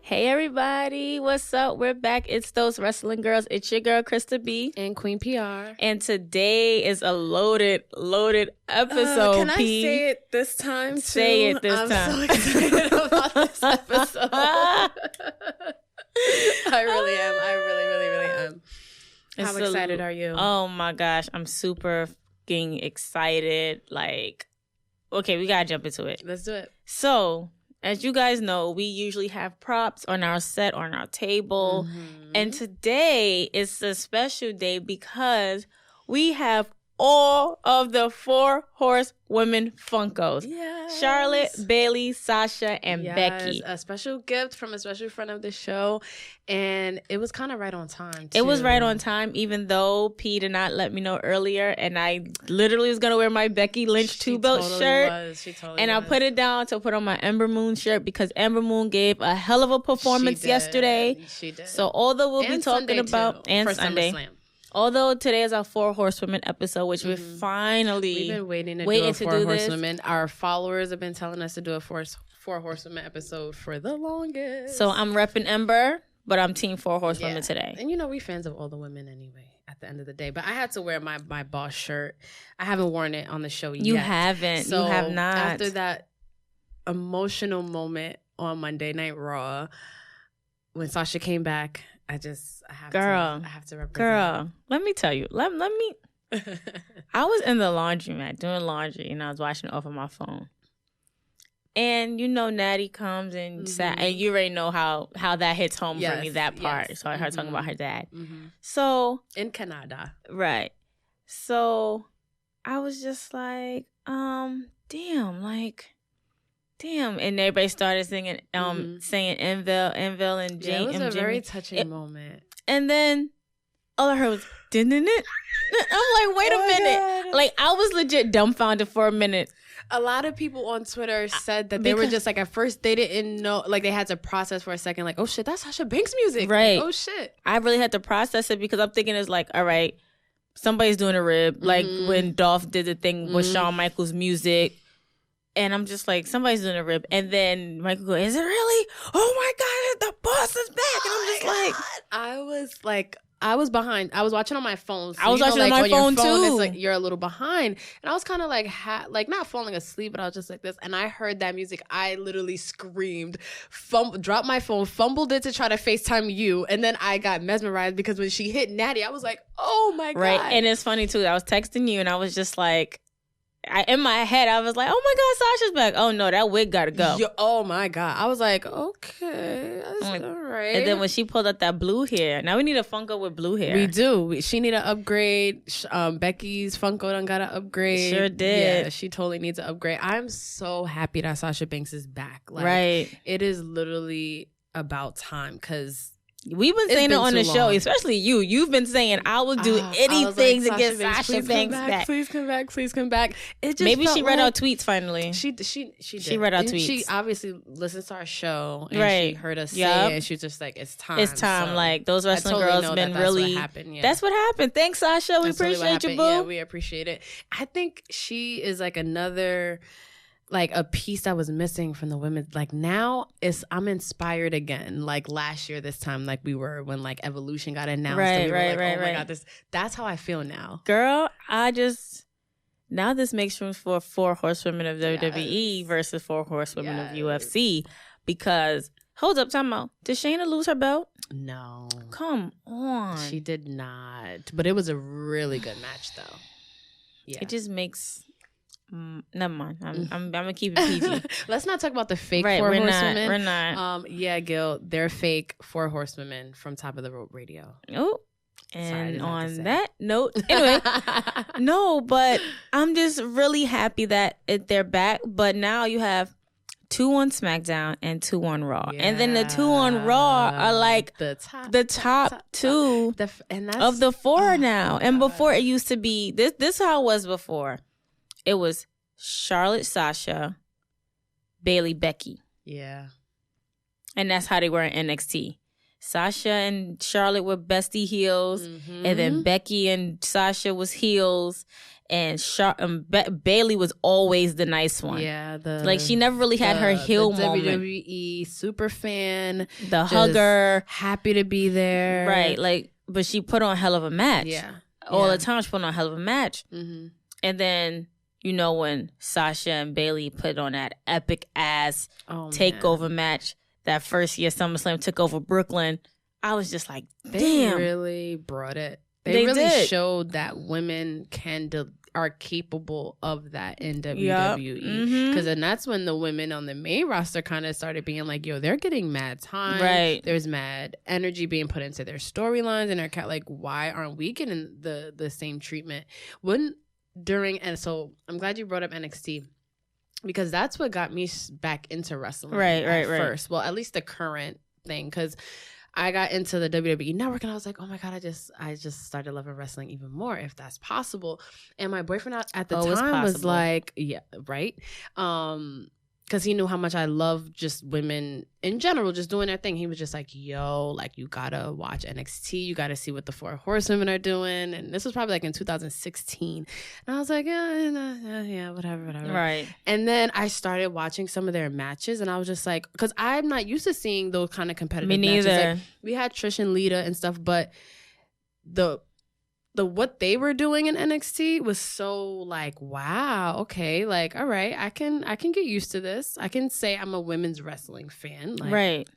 Hey everybody, what's up? We're back. It's those wrestling girls. It's your girl Krista B and Queen PR. And today is a loaded episode. Can I say it this time too? Say it this time. I'm so excited about this episode. I really am. I really am. How excited are you? Oh my gosh, I'm super fucking excited. Like, okay, we gotta jump into it. Let's do it. So, as you guys know, we usually have props on our set, on our table. Mm-hmm. And today is a special day because we have all of the 4 Horsewomen Funkos. Yes. Charlotte, Bayley, Sasha, and Becky. A special gift from a special friend of the show. And it was kind of right on time, too. It was right on time, even though P did not let me know earlier. And I literally was going to wear my Becky Lynch 2-belt shirt. She totally and was. I put it down to put on my Ember Moon shirt because Ember Moon gave a hell of a performance yesterday. She did. So although we'll be talking Sunday about... Too, and for Sunday. SummerSlam. Although today is our 4 Horsewomen episode, which we've been waiting to do a 4 Horsewomen. Our followers have been telling us to do a 4 Horsewomen episode for the longest. So I'm repping Ember, but I'm team 4 Horsewomen today. And you know, we fans of all the women anyway at the end of the day. But I had to wear my boss shirt. I haven't worn it on the show yet. You haven't. So you have not. After that emotional moment on Monday Night Raw, when Sasha came back, I have to represent. Girl, let me tell you. Let me. I was in the laundromat doing laundry, and I was watching it off of my phone. And you know, Natty comes and sat, and you already know how that hits home for me, that part. Yes. So I heard talking about her dad. Mm-hmm. So in Canada, right? So I was just like, damn, and everybody started singing, saying Envil and Jane. Yeah, it was a very touching moment. And then all I heard was, didn't it? I'm like, wait a minute. God. Like, I was legit dumbfounded for a minute. A lot of people on Twitter said that they were just like, at first they didn't know, like they had to process for a second, like, oh shit, that's Sasha Banks music. Right. Like, oh shit. I really had to process it because I'm thinking it's like, all right, somebody's doing a rib. Like when Dolph did the thing with Shawn Michaels music. And I'm just like, somebody's doing a rib. And then Michael goes, is it really? Oh my God, the boss is back. And I'm just like, I was behind. I was watching on my phone. So I was watching on my phone too. It's like, you're a little behind. And I was kind of like, not falling asleep, but I was just like this. And I heard that music. I literally screamed, dropped my phone, fumbled it to try to FaceTime you. And then I got mesmerized because when she hit Natty, I was like, oh my God. Right. And it's funny too. I was texting you and I was just like, in my head, I was like, oh my God, Sasha's back. Oh no, that wig gotta go. Oh my God. I was like, okay, that's all right. And then when she pulled out that blue hair, now we need a Funko with blue hair. We do. She need an upgrade. Becky's Funko done got an upgrade. Sure did. Yeah, she totally needs an upgrade. I'm so happy that Sasha Banks is back. Like, right. It is literally about time because we've been saying it on the show, especially you. You've been saying, I will do anything to get Sasha Banks back. Please come back. Please come back. It just maybe she read our tweets finally. She did. She read our tweets. She obviously listens to our show and she heard us say it. And she's just like, it's time. It's time. So like those wrestling girls been that's really. What happened, yeah. That's what happened. Thanks, Sasha. We appreciate you, boo. Yeah, we appreciate it. I think she is like another. Like a piece that was missing from the women. Like now I'm inspired again. Like last year, this time, like we were when like Evolution got announced. Right. Oh my God, that's how I feel now. Girl, now this makes room for 4 Horsewomen of WWE versus 4 Horsewomen of UFC. Because, hold up, time out. Did Shayna lose her belt? No. Come on. She did not. But it was a really good match though. Yeah. It just makes... never mind. I'm gonna keep it PG. Let's not talk about the fake 4 Horsewomen. We're not. Yeah, Gil, they're fake 4 Horsewomen from Top of the Rope Radio. Oh, and on that note, anyway, no, but I'm just really happy that they're back. But now you have 2 on SmackDown and 2 on Raw, and then the 2 on Raw are like the top 2 of the 4 now. And before it used to be this. This is how it was before. It was Charlotte, Sasha, Bayley, Becky. Yeah. And that's how they were in NXT. Sasha and Charlotte were bestie heels, and then Becky and Sasha was heels, and Bayley was always the nice one. Yeah, like she never really had her heel moment. WWE super fan, the hugger, happy to be there, right? Like, but she put on a hell of a match. All the time she put on a hell of a match. And then when Sasha and Bayley put on that epic ass takeover match. That first year SummerSlam took over Brooklyn, I was just like, damn. They really brought it. They really showed that women are capable of that in WWE. Because then that's when the women on the main roster kind of started being like, yo, they're getting mad time. Right. There's mad energy being put into their storylines. And they're like, why aren't we getting the same treatment? And so I'm glad you brought up NXT. Because that's what got me back into wrestling. Right. First. Well, at least the current thing. Because I got into the WWE network and I was like, oh my God, I just started loving wrestling even more, if that's possible. And my boyfriend at the time was like, yeah, right. Because he knew how much I love just women in general, just doing their thing. He was just like, yo, like, you gotta watch NXT. You gotta see what the 4 Horsewomen are doing. And this was probably like in 2016. And I was like, yeah, whatever. Right. And then I started watching some of their matches. And I was just like, because I'm not used to seeing those kind of competitive matches. Me neither. Like, we had Trish and Lita and stuff, but the what they were doing in NXT was so like, wow, okay, like, all right, I can get used to this. I can say I'm a women's wrestling fan. Like, right.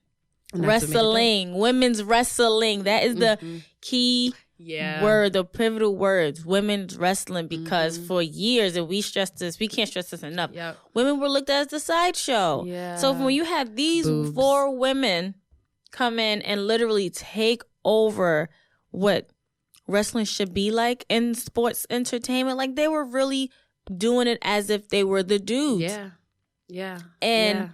Wrestling, women's wrestling. That is the key word, the pivotal words, women's wrestling, because for years, and we can't stress this enough, women were looked at as the sideshow. Yeah. So when you have these 4 women come in and literally take over what wrestling should be like in sports entertainment, like they were really doing it as if they were the dudes. And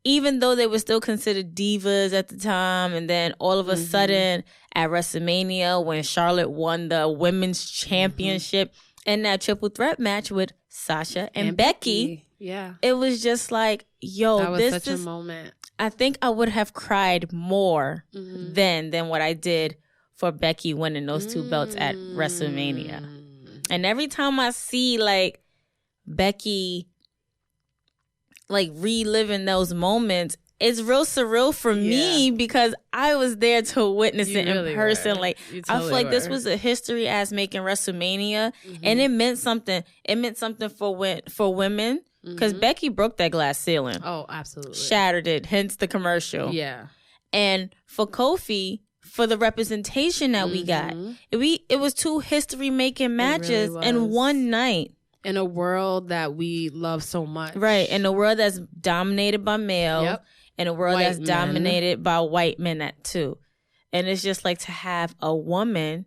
even though they were still considered divas at the time, and then all of a sudden at WrestleMania when Charlotte won the women's championship in that triple threat match with Sasha and Becky, it was just like, yo, that was such a moment. I think I would have cried more then than what I did for Becky winning those 2 belts at WrestleMania. And every time I see like Becky like reliving those moments, it's real surreal for me because I was there to witness it in person. Like, I feel like this was a history as making WrestleMania, and it meant something. It meant something for women because Becky broke that glass ceiling. Oh, absolutely. Shattered it, hence the commercial. Yeah. And for Kofi, for the representation that we got, it was 2 history-making matches in one night. In a world that we love so much. Right. In a world that's dominated by males. In a world that's dominated by white men too. And it's just like to have a woman,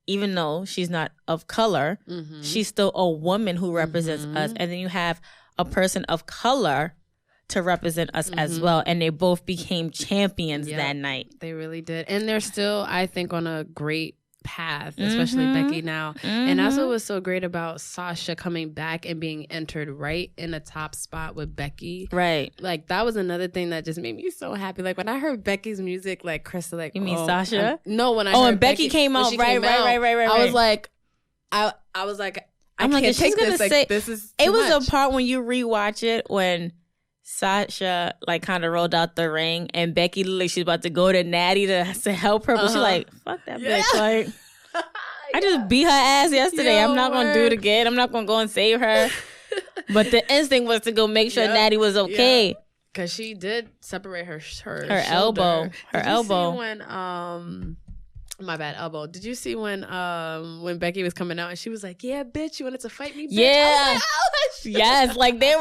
even though she's not of color, she's still a woman who represents us. And then you have a person of color to represent us as well. And they both became champions that night. They really did. And they're still, I think, on a great path, especially Becky now. And that's what was so great about Sasha coming back and being entered right in the top spot with Becky. Right. Like, that was another thing that just made me so happy. Like, when I heard Becky's music, like, Krista, like, you mean Sasha? No, when I heard and Becky came out, right. I was like, I can't take this. Like, this is too much. Was a part when you rewatch it when Sasha like kind of rolled out the ring and Becky literally she's about to go to Natty to help her, but she's like, fuck that bitch. Like, I just beat her ass yesterday. I'm not gonna do it again. I'm not gonna go and save her. But the instinct was to go make sure Natty was okay. Because she did separate her elbow. Her elbow. See when my bad, elbow. Did you see when Becky was coming out and she was like, yeah, bitch, you wanted to fight me, bitch? Yeah. Yes, like they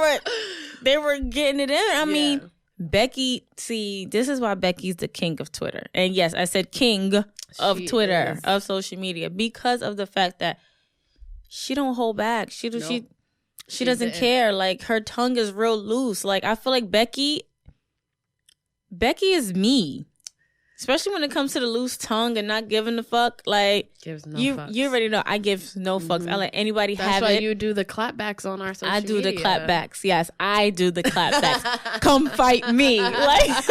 were getting it in. I mean, Becky, see, this is why Becky's the king of Twitter. And yes, I said king of Twitter, of social media, because of the fact that she don't hold back. She doesn't care. Like, her tongue is real loose. Like, I feel like Becky is me. Especially when it comes to the loose tongue and not giving a fuck. Like, gives no you fucks. You already know. I give no fucks. I let anybody have it. That's why you do the clapbacks on our social media. I do the clapbacks. Yes, I do the clapbacks. Come fight me. Like,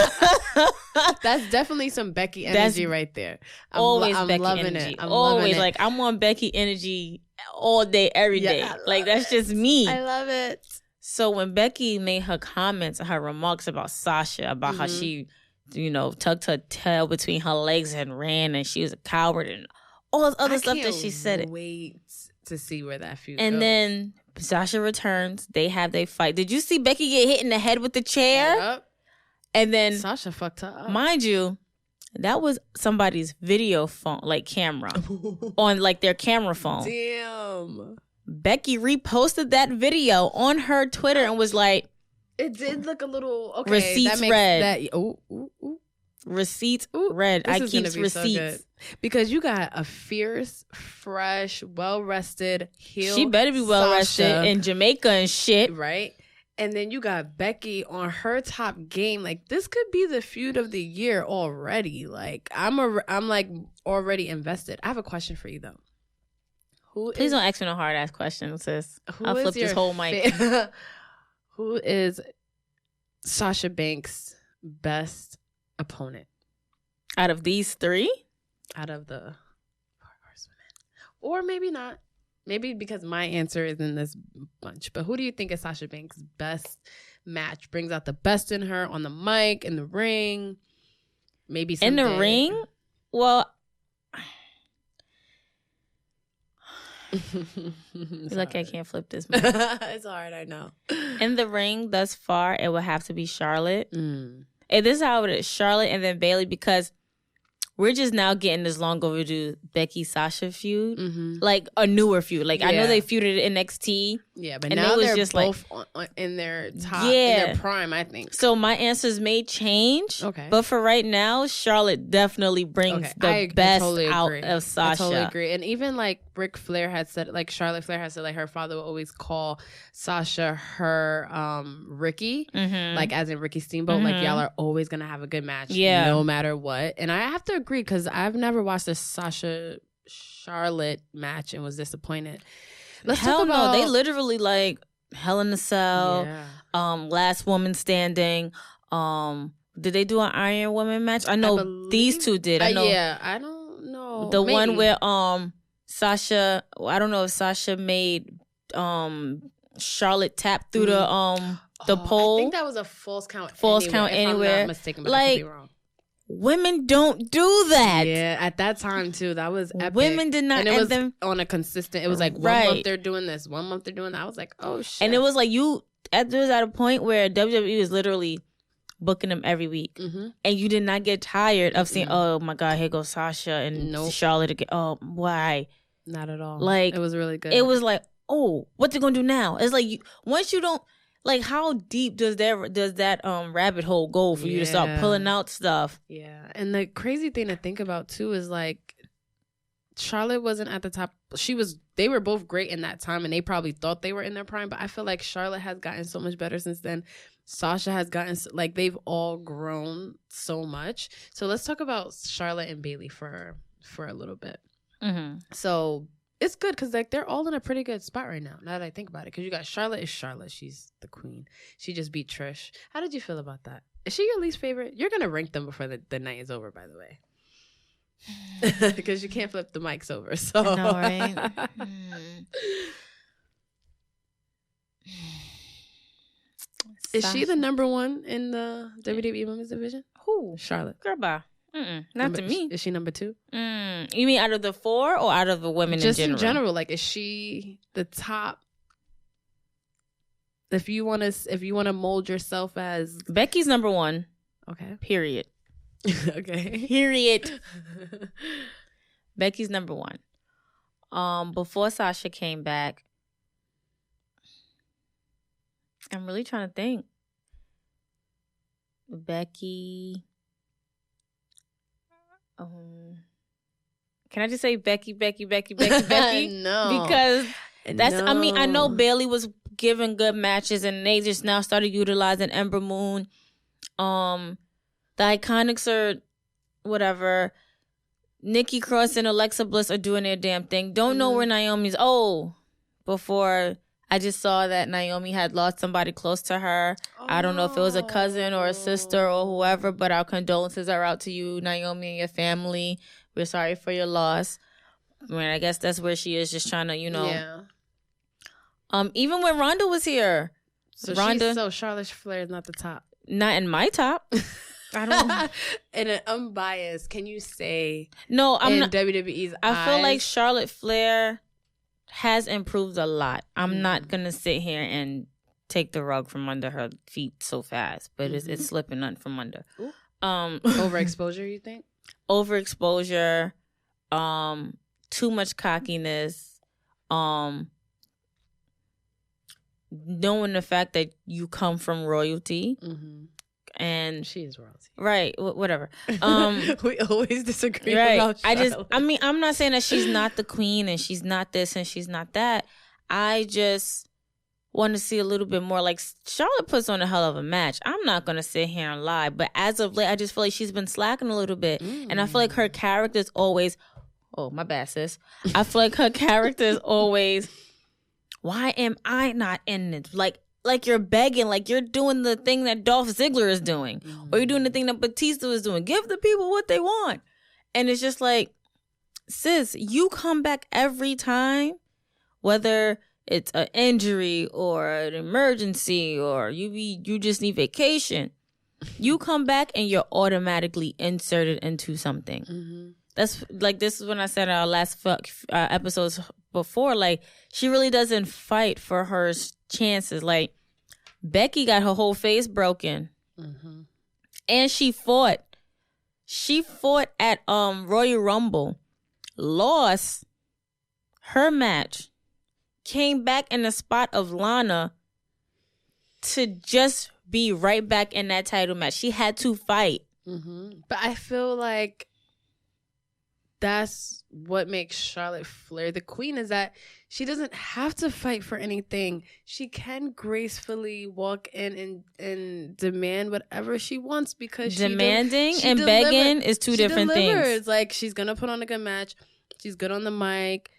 that's definitely some Becky energy right there. I'm Becky loving energy. it. I'm always loving it. Like, I'm on Becky energy all day, every day. Like, that's just me. I love it. So when Becky made her comments, her remarks about Sasha, about how she, tucked her tail between her legs and ran, and she was a coward, and all this other stuff that she said. Wait to see where that feud and goes. Then Sasha returns. They have their fight. Did you see Becky get hit in the head with the chair? Yep. And then Sasha fucked her up. Mind you, that was somebody's video phone, like camera, on like their camera phone. Damn. Becky reposted that video on her Twitter and was like, it did look a little okay. Receipts read. Receipts read. I keep receipts. So because you got a fierce, fresh, well-rested heel. She better be well-rested in Jamaica and shit. Right? And then you got Becky on her top game. Like, this could be the feud of the year already. Like, I'm like already invested. I have a question for you, though. Please don't ask me no hard-ass questions, sis. I'll flip this whole mic. Who is Sasha Banks' best opponent? Out of these three? Out of the Horsewomen. Or maybe not. Maybe because my answer is in this bunch. But who do you think is Sasha Banks' best match? Brings out the best in her on the mic, in the ring? Maybe someday. In the ring? Well... Like, I can't flip this mic. It's hard, I know. In the ring thus far, it would have to be Charlotte. And this is how it is. Charlotte and then Bayley, because we're just now getting this long overdue Becky-Sasha feud. Like, a newer feud. Like, I know they feuded at NXT. Yeah, but now they're just both in their top, in their prime, I think. So my answers may change. Okay. But for right now, Charlotte definitely brings the best out of Sasha. I totally agree. And even like Ric Flair had said, like Charlotte Flair had said, like her father would always call Sasha her Ricky, like as in Ricky Steamboat. Like, y'all are always going to have a good match no matter what. And I have to agree because I've never watched a Sasha Charlotte match and was disappointed. Let's talk about, they literally like Hell in a Cell, Last Woman Standing. Did they do an Iron Woman match? I know these two did. I know. I don't know. The one where Sasha, I don't know if Sasha made Charlotte tap through the pole. I think that was a false count. Count anywhere. If I'm not mistaken, but like, I could be wrong. Women don't do that. Yeah, at that time too, that was epic. Women did not, and it was on a consistent. It was like 1 month they're doing this, 1 month they're doing that. I was like, oh shit. And it was like it was at a point where WWE was literally booking them every week, and you did not get tired of seeing, oh my god, here goes Sasha and Charlotte again. Oh, why? Not at all. Like, it was really good. It was like, oh, what they gonna do now? It's like once you don't. Like, how deep does that rabbit hole go for you to start pulling out stuff? Yeah. And the crazy thing to think about too is like Charlotte wasn't at the top. They were both great in that time and they probably thought they were in their prime, but I feel like Charlotte has gotten so much better since then. Sasha has gotten, like, they've all grown so much. So let's talk about Charlotte and Bayley for a little bit. So it's good because like they're all in a pretty good spot right now. Now that I think about it, because you got Charlotte is Charlotte. She's the queen. She just beat Trish. How did you feel about that? Is she your least favorite? You're gonna rank them before the night is over, by the way, because you can't flip the mics over. So I know, right? Is she the number one in the WWE Women's Division? Who? Charlotte. Girl, bye. Not to me. Is she number 2? You mean out of the 4 or out of the women just in general? Like, is she the top? If you want to mold yourself as Becky's number 1. Okay. Period. Okay. Period. Becky's number 1. Before Sasha came back, I'm really trying to think. Becky. Can I just say Becky? No. Because I mean, I know Bayley was giving good matches and they just now started utilizing Ember Moon. The Iconics whatever. Nikki Cross and Alexa Bliss are doing their damn thing. Don't know where Naomi's. Before I just saw that Naomi had lost somebody close to her. I don't know if it was a cousin or a sister or whoever, but our condolences are out to you, Naomi, and your family. We're sorry for your loss. I mean, I guess that's where she is, just trying to, Yeah. Even when Ronda was here. So Charlotte Flair is not the top. Not in my top. I don't know. In an unbiased, can you say no, I'm not WWE's I feel eyes? like Charlotte Flair has improved a lot. I'm not gonna sit here and take the rug from under her feet so fast, but it's slipping nothing from under. Overexposure, you think? Overexposure, too much cockiness, knowing the fact that you come from royalty. And she is royalty, right? Whatever. We always disagree. Right. About Charlotte. I'm not saying that she's not the queen and she's not this and she's not that. I just want to see a little bit more. Like, Charlotte puts on a hell of a match. I'm not gonna sit here and lie, but as of late, I just feel like she's been slacking a little bit, and I feel like her character is always. Oh, my bad, sis. I feel like her character is always. Why am I not in this? Like you're begging, like you're doing the thing that Dolph Ziggler is doing, or you're doing the thing that Batista is doing. Give the people what they want. And it's just like, sis, you come back every time, whether it's an injury or an emergency or you just need vacation. You come back and you're automatically inserted into something. That's like, this is when I said in our last episodes before, like, she really doesn't fight for her chances. Like, Becky got her whole face broken, and she fought at Royal Rumble, lost her match, came back in the spot of Lana to just be right back in that title match. She had to fight. But I feel like that's what makes Charlotte Flair the queen, is that she doesn't have to fight for anything. She can gracefully walk in and demand whatever she wants, because demanding and begging is two different things. Like, she's gonna put on a good match. She's good on the mic.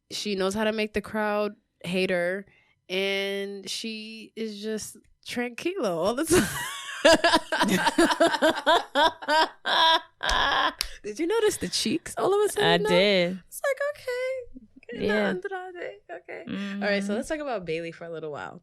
She knows how to make the crowd hate her, and she is just tranquilo all the time. Did you notice the cheeks all of a sudden? I did. It's like, okay. Yeah. Okay. All right, so let's talk about Bayley for a little while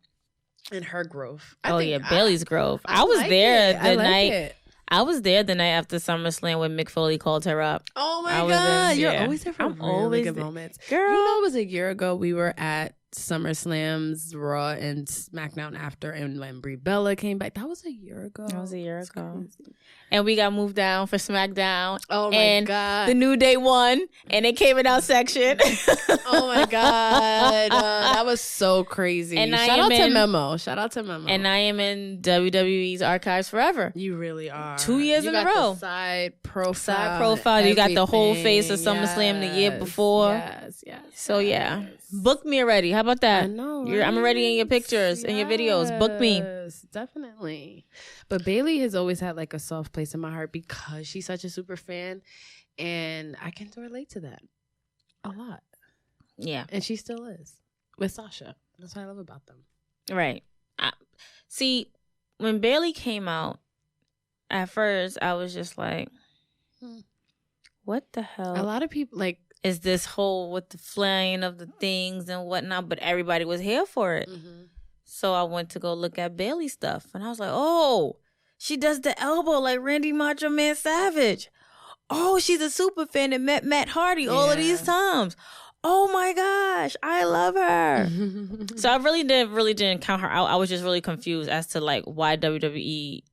and her growth. Bayley's growth. I was there the night. I was there the night after SummerSlam when Mick Foley called her up. Oh my God. You're always there for really good moments. Girl. You know, it was a year ago we were at SummerSlam's Raw and SmackDown after, and when Brie Bella came back. That was a year ago. And we got moved down for SmackDown. Oh my God. The New Day won, and they came in our section. Oh my God. That was so crazy. And Shout out to Memo. And I am in WWE's archives forever. You really are. 2 years in a row. The side profile. You got the whole face of SummerSlam the year before. Yes. So yeah. Book me already. How about that? I know. I'm already in your pictures and your videos. Book me. Yes, definitely. But Bayley has always had like a soft place in my heart because she's such a super fan, and I can relate to that a lot. Yeah. And she still is with Sasha. That's what I love about them. Right. See, when Bayley came out, at first I was just like, what the hell? A lot of people like, is this whole with the flying of the things and whatnot, but everybody was here for it. So I went to go look at Bayley stuff, and I was like, oh, she does the elbow like Randy Macho Man Savage. Oh, she's a super fan and met Matt Hardy all of these times. Oh my gosh, I love her. So I really didn't count her out. I was just really confused as to like why WWE,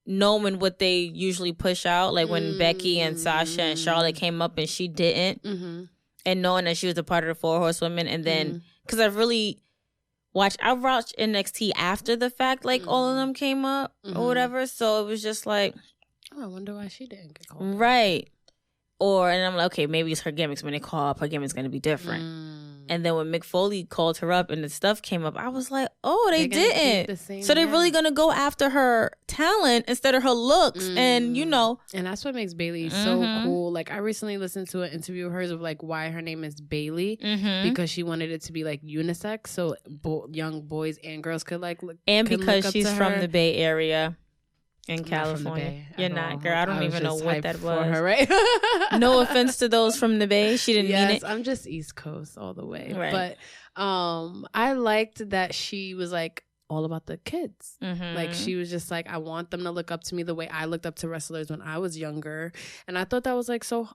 knowing what they usually push out, like when Becky and Sasha and Charlotte came up and she didn't, and knowing that she was a part of the 4 Horsewomen, and then because I watched NXT after the fact, like all of them came up or whatever, so it was just like, oh, I wonder why she didn't get called. Right. And I'm like, okay, maybe it's her gimmicks. When they call up, her gimmick's going to be different. And then when Mick Foley called her up and the stuff came up, I was like, oh, they didn't. So they're really going to go after her talent instead of her looks. And, you know. And that's what makes Bayley so cool. Like, I recently listened to an interview of hers of, like, why her name is Bayley. Because she wanted it to be, like, unisex. So young boys and girls could, like, look. And because she's from the Bay Area. In California. You're not, girl. I don't even know what that was. Her, right? No offense to those from the Bay. She didn't mean it. I'm just East Coast all the way. Right. But I liked that she was like all about the kids. Like she was just like, I want them to look up to me the way I looked up to wrestlers when I was younger. And I thought that was like so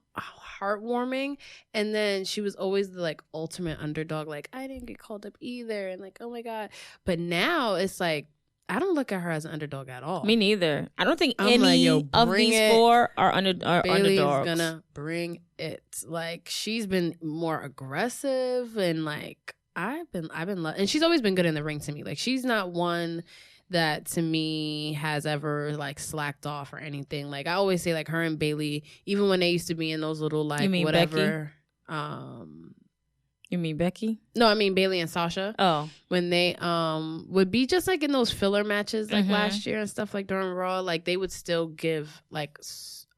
heartwarming. And then she was always the like ultimate underdog. Like, I didn't get called up either. And like, oh my God. But now it's like, I don't look at her as an underdog at all. Me neither. I don't think any of these four are underdogs. Bayley's gonna bring it. Like, she's been more aggressive and like I've been and she's always been good in the ring to me. Like, she's not one that to me has ever like slacked off or anything. Like, I always say like her and Bayley, even when they used to be in those little like whatever. Becky? You mean Becky? No, I mean Bayley and Sasha. Oh. When they would be just like in those filler matches like last year and stuff like during Raw, like they would still give like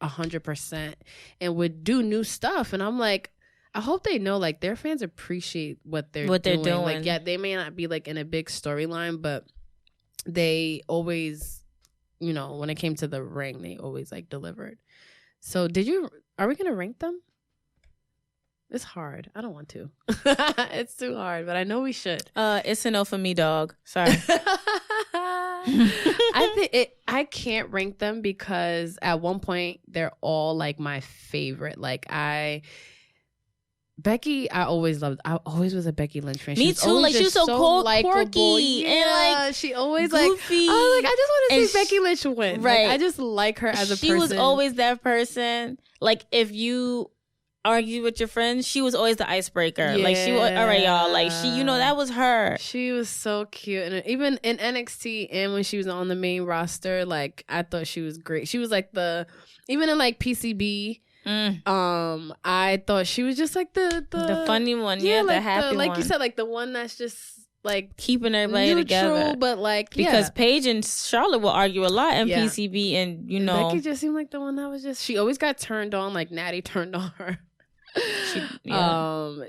100% and would do new stuff. And I'm like, I hope they know like their fans appreciate what they're doing. Like, yeah, they may not be like in a big storyline, but they always, you know, when it came to the ring, they always like delivered. So are we gonna rank them? It's hard. I don't want to. It's too hard, but I know we should. It's a no for me, dog. Sorry. I can't rank them because at one point they're all like my favorite. Like Becky, I always loved. I always was a Becky Lynch fan. Me too. Like, she was so cool, quirky, and like she always goofy. Like, I was like, I just want to see Becky Lynch win. Right. Like, I just like her as a person. She was always that person. Like, if you argue with your friends, she was always the icebreaker. Yeah. Like, she was, all right, y'all. Like, she, you know, that was her. She was so cute. And even in NXT and when she was on the main roster, like, I thought she was great. She was like even in like PCB, I thought she was just like the funny one. Yeah, like the happy one. Like you said, like the one that's just like keeping everybody together. But like, because Paige and Charlotte will argue a lot in PCB, and you know, Becky just seemed like the one that was just, she always got turned on, like Natty turned on her.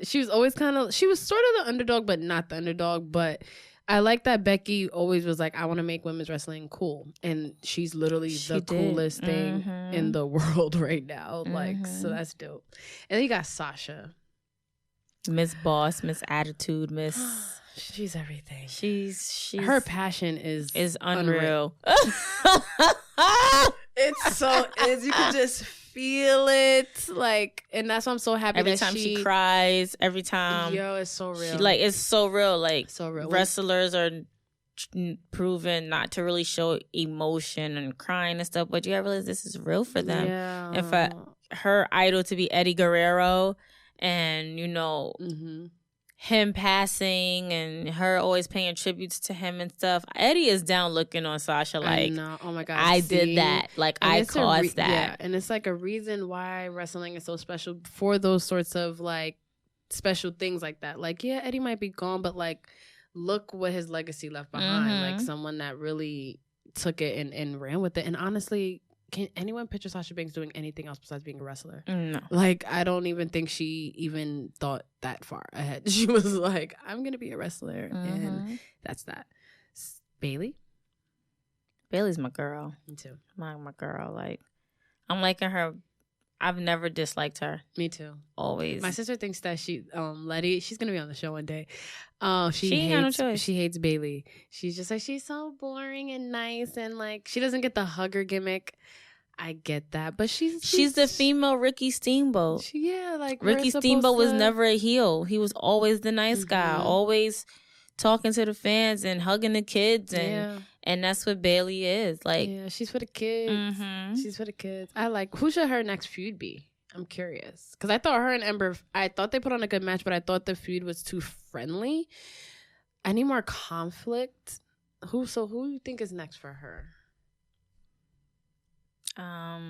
She was always she was sort of the underdog, but not the underdog. But I like that Becky always was like, I want to make women's wrestling cool, and she's literally the coolest thing in the world right now. Like, so that's dope. And then you got Sasha, Miss Boss, Miss Attitude, Miss. She's everything. She's her passion is unreal. It's so is, you can just feel it, like, and that's why I'm so happy. Every time she cries, every time, it's so real. It's so real. Like, so real. Wrestlers are proven not to really show emotion and crying and stuff, but you gotta realize this is real for them. Yeah. And for her idol to be Eddie Guerrero, and you know. Him passing and her always paying tributes to him and stuff. Eddie is down looking on Sasha like, I know. Oh my God, I did that. Like, and I caused that. Yeah, and it's like a reason why wrestling is so special for those sorts of like special things like that. Like, yeah, Eddie might be gone, but like, look what his legacy left behind. Like, someone that really took it and ran with it. And honestly, can anyone picture Sasha Banks doing anything else besides being a wrestler? No. Like, I don't even think she even thought that far ahead. She was like, I'm going to be a wrestler. And that's that. Bayley? Bayley's my girl. Me too. My girl. Like, I'm liking her. I've never disliked her. Me too. Always. My sister thinks that Letty, she's going to be on the show one day. She ain't got no choice. She hates Bayley. She's just like, she's so boring and nice. And like, she doesn't get the hugger gimmick. I get that, but she's the female Ricky Steamboat. Like, Ricky Steamboat was never a heel. He was always the nice guy, always talking to the fans and hugging the kids, and that's what Bayley is. Like, yeah, she's for the kids. She's for the kids. I like. Who should her next feud be? I'm curious because I thought her and Ember. I thought they put on a good match, but I thought the feud was too friendly. I need more conflict. Who do you think is next for her? I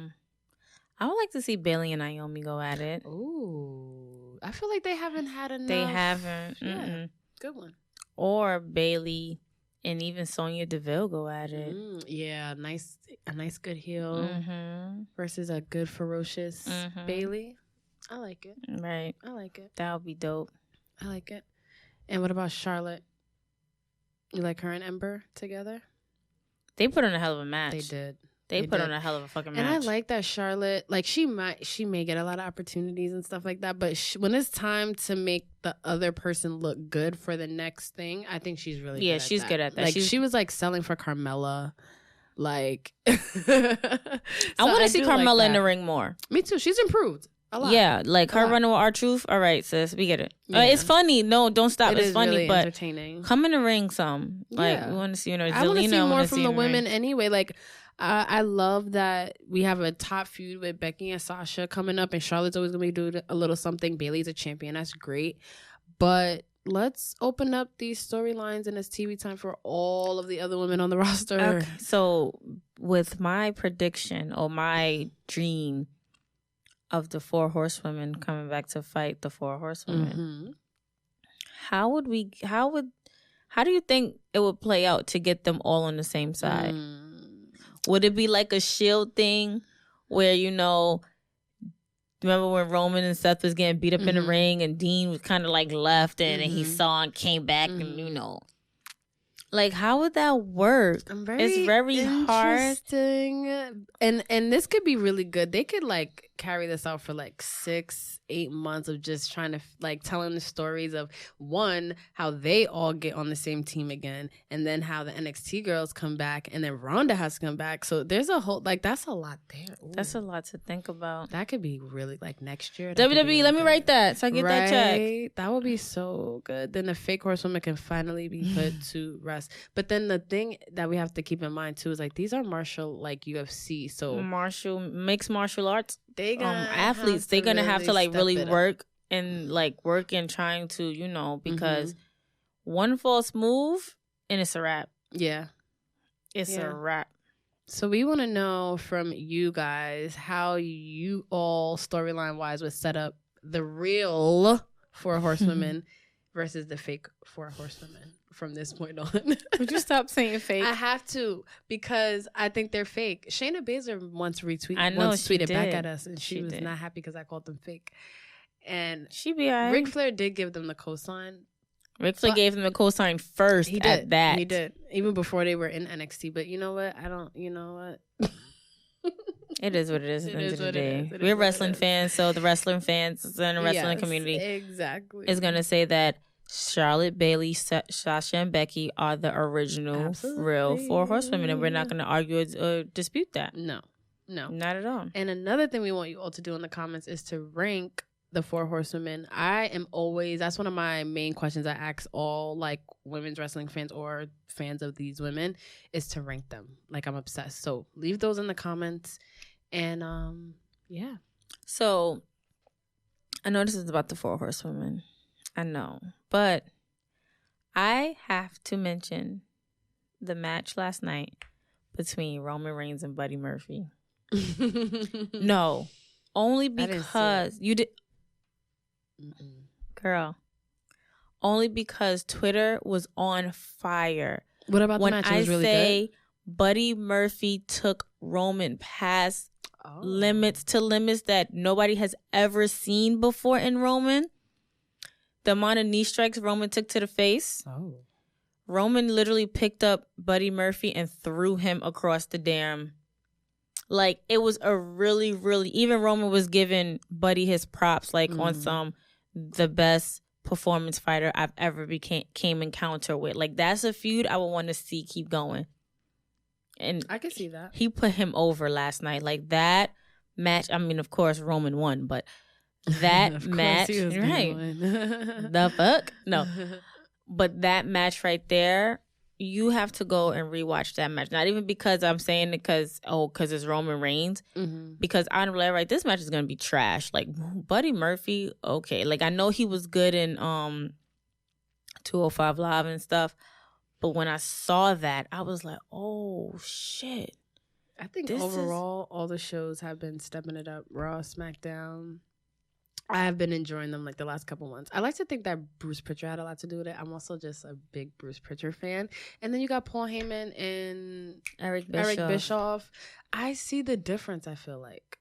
would like to see Bayley and Naomi go at it. Ooh. I feel like they haven't had enough. They haven't. Yeah. Good one. Or Bayley and even Sonya Deville go at it. Yeah, a nice good heel versus a good ferocious Bayley. I like it. Right. I like it. That would be dope. I like it. And what about Charlotte? You like her and Ember together? They put on a hell of a match. They did. They put on a hell of a fucking match. And I like that Charlotte, like she may get a lot of opportunities and stuff like that, but when it's time to make the other person look good for the next thing, I think she's really good at she's that. good at that. Like she was like selling for Carmella. Like I want to see Carmella like in the ring more. Me too. She's improved a lot. Yeah, like her running with R-Truth. All right, sis, we get it. Yeah. It's funny. No, don't stop. It's funny, really but entertaining. Come in the ring some. Like we want to see, you know, Zelina, I want to see more from the women ring. anyway. Like I love that we have a top feud with Becky and Sasha coming up, and Charlotte's always gonna be doing a little something. Bayley's a champion. That's great, but let's open up these storylines and it's TV time for all of the other women on the roster. Okay. So with my prediction or my dream of the 4 horsewomen coming back to fight the 4 horsewomen, how do you think it would play out to get them all on the same side? Would it be like a Shield thing where, you know, remember when Roman and Seth was getting beat up in the ring and Dean was kind of like left and he saw and came back and, you know, like how would that work? It's very hard. And this could be really good. They could like carry this out for like 6-8 months of just trying to like telling the stories of one, how they all get on the same team again, and then how the NXT girls come back, and then Ronda has to come back. So there's a whole like that's a lot there. Ooh. That's a lot to think about. That could be really like next year. WWE, really let me write that so I get that check. That would be so good. Then the fake horsewoman can finally be put to rest. But then the thing that we have to keep in mind too is like these are martial like UFC, so mixed martial arts. They athletes. They're gonna have to like really work and trying to, you know, because one false move and it's a wrap. Yeah, it's a wrap. So we want to know from you guys how you all storyline wise would set up the real 4 horsewomen versus the fake 4 horsewomen from this point on. Would you stop saying fake? I have to, because I think they're fake. Shayna Baszler once tweeted back at us, and she was not happy because I called them fake. And she be all right. Ric Flair did give them the cosign. Ric Flair gave them the cosign first. He did. He did, even before they were in NXT. But you know what? You know what? It is what it is at the end of the day. We're wrestling fans, so the wrestling fans in the wrestling community is going to say that Charlotte, Bayley, Sasha, and Becky are the original real 4 horsewomen, and we're not going to argue or dispute that. No, not at all. And another thing we want you all to do in the comments is to rank the 4 horsewomen. That's one of my main questions I ask all like women's wrestling fans or fans of these women is to rank them. Like I'm obsessed. So leave those in the comments. And yeah. So I know this is about the 4 horsewomen. I know. But I have to mention the match last night between Roman Reigns and Buddy Murphy. No. Only because you did. Girl. Only because Twitter was on fire. What about the match? It was really good. Buddy Murphy took Roman past limits that nobody has ever seen before in Roman. The amount of knee strikes Roman took to the face. Oh. Roman literally picked up Buddy Murphy and threw him across the damn. Like, it was a really, really... Even Roman was giving Buddy his props, like, on some the best performance fighter I've ever came encounter with. Like, that's a feud I would want to see keep going. And I can see that. He put him over last night. Like, that match... I mean, of course, Roman won, but... That match, right? The fuck? No, but that match right there, you have to go and rewatch that match. Not even because I'm saying it because it's Roman Reigns. Because I'm like, right, this match is gonna be trash. Like Buddy Murphy, okay. Like I know he was good in 205 Live and stuff, but when I saw that, I was like, oh shit. I think overall, all the shows have been stepping it up. Raw, SmackDown. I have been enjoying them like the last couple months. I like to think that Bruce Pritchard had a lot to do with it. I'm also just a big Bruce Pritchard fan. And then you got Paul Heyman and Eric Bischoff. I see the difference, I feel like.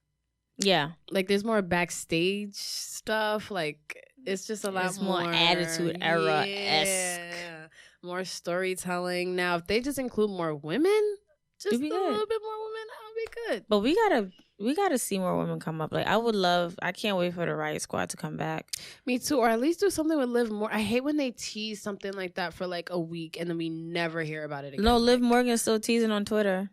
Yeah. Like there's more backstage stuff. Like it's just a lot more Attitude Era-esque. Yeah. More storytelling. Now, if they just include more women, just a little bit more women, I'll be good. But we gotta see more women come up. Like I can't wait for the Riot Squad to come back. Me too. Or at least do something with Liv Morgan. I hate when they tease something like that for like a week and then we never hear about it again. No, Liv Morgan's still teasing on Twitter.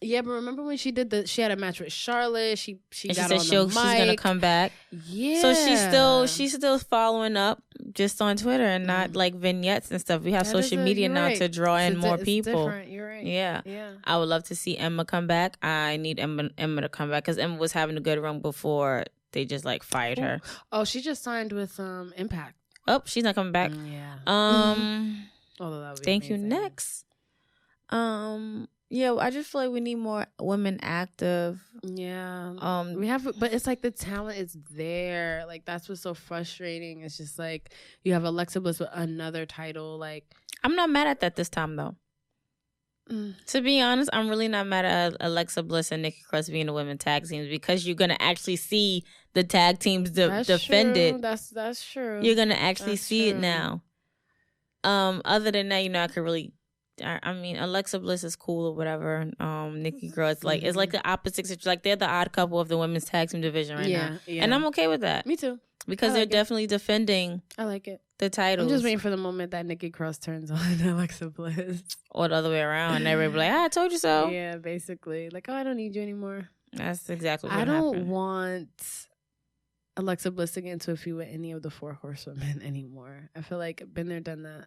Yeah, but remember when she had a match with Charlotte? She got said on the mic. She's gonna come back. Yeah. So she's still following up just on Twitter and not like vignettes and stuff. We have social media now to draw in more people. Different. You're right. Yeah. I would love to see Emma come back. I need Emma to come back because Emma was having a good run before they just like fired her. Oh, she just signed with Impact. Oh, she's not coming back. Yeah. Although that would be thank amazing. You. Next. Yeah, I just feel like we need more women active. Yeah. We have, but it's like the talent is there. Like that's what's so frustrating. It's just like you have Alexa Bliss with another title. Like I'm not mad at that this time though. To be honest, I'm really not mad at Alexa Bliss and Nikki Cross being the women tag teams because you're gonna actually see the tag teams defended. That's true. You're gonna actually see it now. Other than that, I could really. I mean, Alexa Bliss is cool or whatever. Nikki Cross, like it's like the opposite. Like they're the odd couple of the women's tag team division right now, and I'm okay with that. Me too, because they're definitely defending. I like it. The titles. I'm just waiting for the moment that Nikki Cross turns on Alexa Bliss, or the other way around, and everybody be like, "I told you so." Yeah, basically, like, "Oh, I don't need you anymore." That's exactly what I don't want Alexa Bliss to get into a feud with any of the 4 horsewomen anymore. I feel like been there, done that.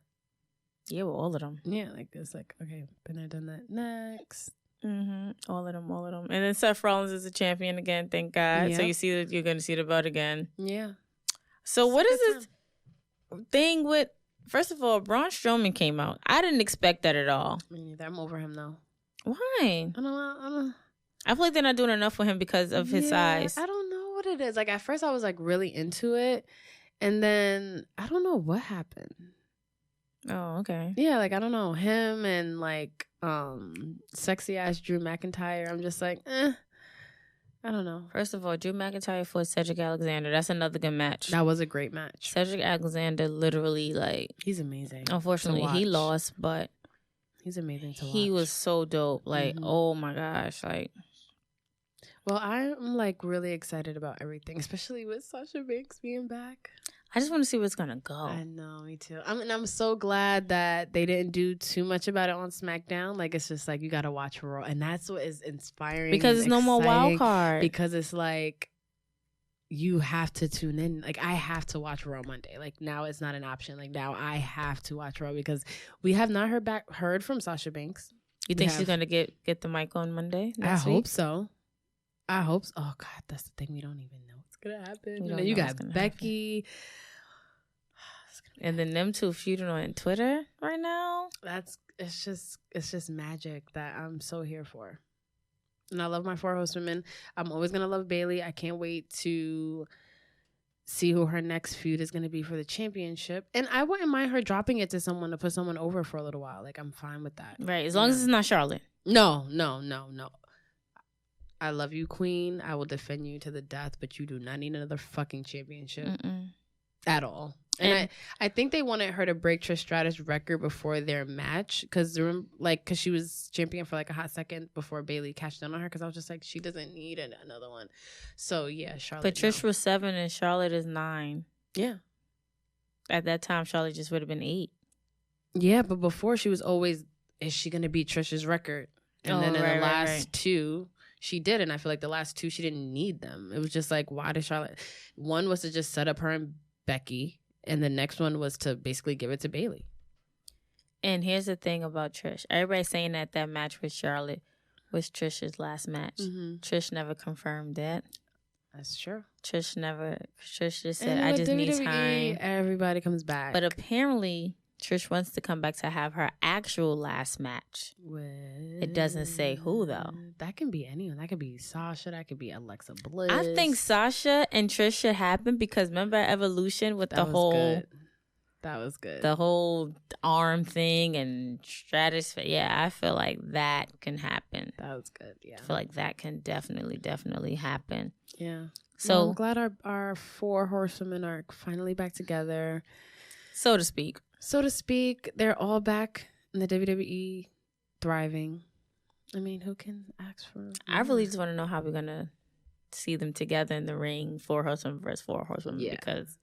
Yeah, well, all of them. Yeah, like it's like, okay, been there, done that. Next. All of them. And then Seth Rollins is a champion again, thank God. Yep. So you see that you're going to see the belt again. Yeah. So what is this thing with, first of all, Braun Strowman came out. I didn't expect that at all. Me neither. I'm over him though. Why? I don't know. I feel like they're not doing enough for him because of his size. I don't know what it is. Like at first I was like really into it. And then I don't know what happened. Oh, okay. Yeah, like I don't know him and like sexy ass Drew McIntyre. I'm just like, I don't know. First of all, Drew McIntyre fought Cedric Alexander. That's another good match. That was a great match. Cedric Alexander literally like he's amazing. Unfortunately, he lost, but he's amazing to watch. He was so dope. Like, oh my gosh, like. Well, I'm like really excited about everything, especially with Sasha Banks being back. I just want to see where it's gonna go. I know, me too. I'm so glad that they didn't do too much about it on SmackDown. Like it's just like you gotta watch Raw, and that's what is inspiring. Because it's no more wild card. Because it's like you have to tune in. Like I have to watch Raw Monday. Like now it's not an option. Like now I have to watch Raw because we have not heard from Sasha Banks. You think she's gonna get the mic on Monday? I hope so. I hope so. Oh God, that's the thing. We don't even know what's gonna happen. And then you got Becky. And then them two feuding on Twitter right now. It's just magic that I'm so here for. And I love my 4 horsewomen. I'm always gonna love Bayley. I can't wait to see who her next feud is gonna be for the championship. And I wouldn't mind her dropping it to someone to put someone over for a little while. Like I'm fine with that. Right. As long as it's not Charlotte. No. I love you, Queen. I will defend you to the death, but you do not need another fucking championship at all. And I think they wanted her to break Trish Stratus' record before their match because she was champion for like a hot second before Bayley cashed in on her. Because I was just like, she doesn't need another one. So yeah, Charlotte. But Trish was 7 and Charlotte is 9. Yeah. At that time, Charlotte just would have been 8. Yeah, but before she was always, is she going to beat Trish's record? And then in the last 2. She did, and I feel like the last 2, she didn't need them. It was just like, why did Charlotte? One was to just set up her and Becky, and the next one was to basically give it to Bayley. And here's the thing about Trish. Everybody's saying that match with Charlotte was Trish's last match. Trish never confirmed that. That's true. Trish just said, I just need time. Everybody comes back. But apparently, Trish wants to come back to have her actual last match. It doesn't say who, though. That can be anyone. That could be Sasha. That could be Alexa Bliss. I think Sasha and Trish should happen because remember Evolution with That was good. The whole arm thing and stratosphere. Yeah, I feel like that can happen. That was good, yeah. I feel like that can definitely happen. Yeah. So well, I'm glad our 4 horsewomen are finally back together. So to speak. They're all back in the WWE, thriving. I mean, who can ask for more? I really just want to know how we're going to see them together in the ring, 4 horsewomen versus 4 horsewomen, because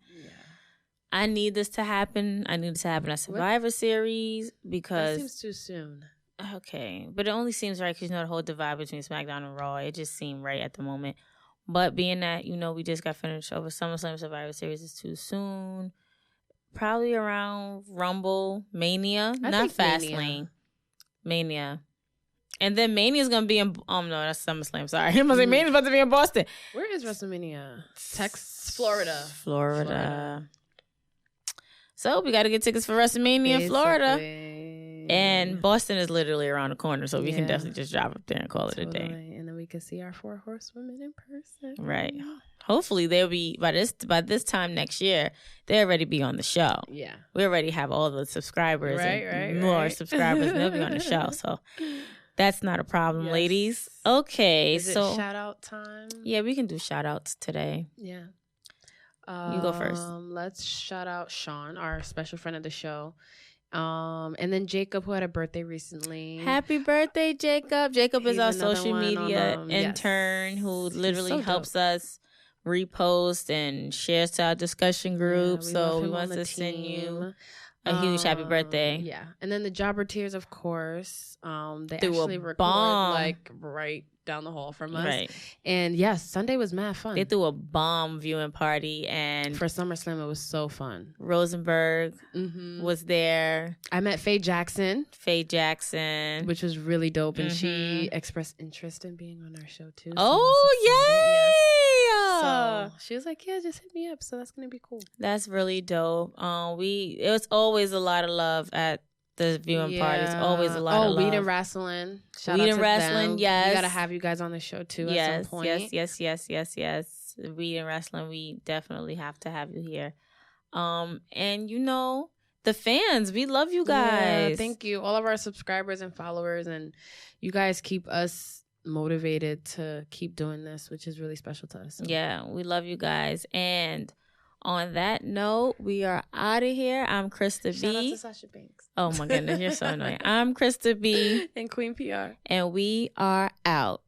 I need this to happen. I need this to happen at Survivor Series because... That seems too soon. Okay, but it only seems right because, the whole divide between SmackDown and Raw, it just seemed right at the moment. But being that, we just got finished over SummerSlam, Survivor Series is too soon. Probably around Rumble, Mania, not Fastlane. Mania. And then Mania's going to be in... no, that's SummerSlam, sorry. I'm going to say Mania's about to be in Boston. Where is WrestleMania? Texas? Florida. So we got to get tickets for WrestleMania in Florida. And Boston is literally around the corner, so we can definitely just drive up there and call it a day. And then we can see our 4 horsewomen in person. Right. Hopefully they'll be by this time next year, they'll already be on the show. Yeah. We already have all the subscribers and more subscribers, and they'll be on the show. So that's not a problem, ladies. Okay. Is it shout out time? Yeah, we can do shout outs today. Yeah. You go first. Let's shout out Sean, our special friend of the show. And then Jacob, who had a birthday recently. Happy birthday, Jacob. Jacob is our social media intern who literally helps us repost and shares to our discussion group. So we want to send you a huge happy birthday. Yeah. And then the Jobberteers, of course. They threw actually record right down the hall from us. Right. And yes, Sunday was mad fun. They threw a bomb viewing party, and for SummerSlam it was so fun. Rosenberg was there. I met Faye Jackson, which was really dope, and she expressed interest in being on our show too. So she was like, "Yeah, just hit me up." So that's gonna be cool. That's really dope. It was always a lot of love at the viewing parties. Always a lot of love. Weed and Wrestling. Shout out to them. Yes. We gotta have you guys on the show too at some point. Yes. Weed and Wrestling, we definitely have to have you here. And the fans, we love you guys. Yeah, thank you. All of our subscribers and followers, and you guys keep us motivated to keep doing this, which is really special to us. So. Yeah, we love you guys. And on that note, we are out of here. I'm Krista B. Shout out to Sasha Banks. Oh my goodness, you're so annoying. I'm Krista B. And Queen PR. And we are out.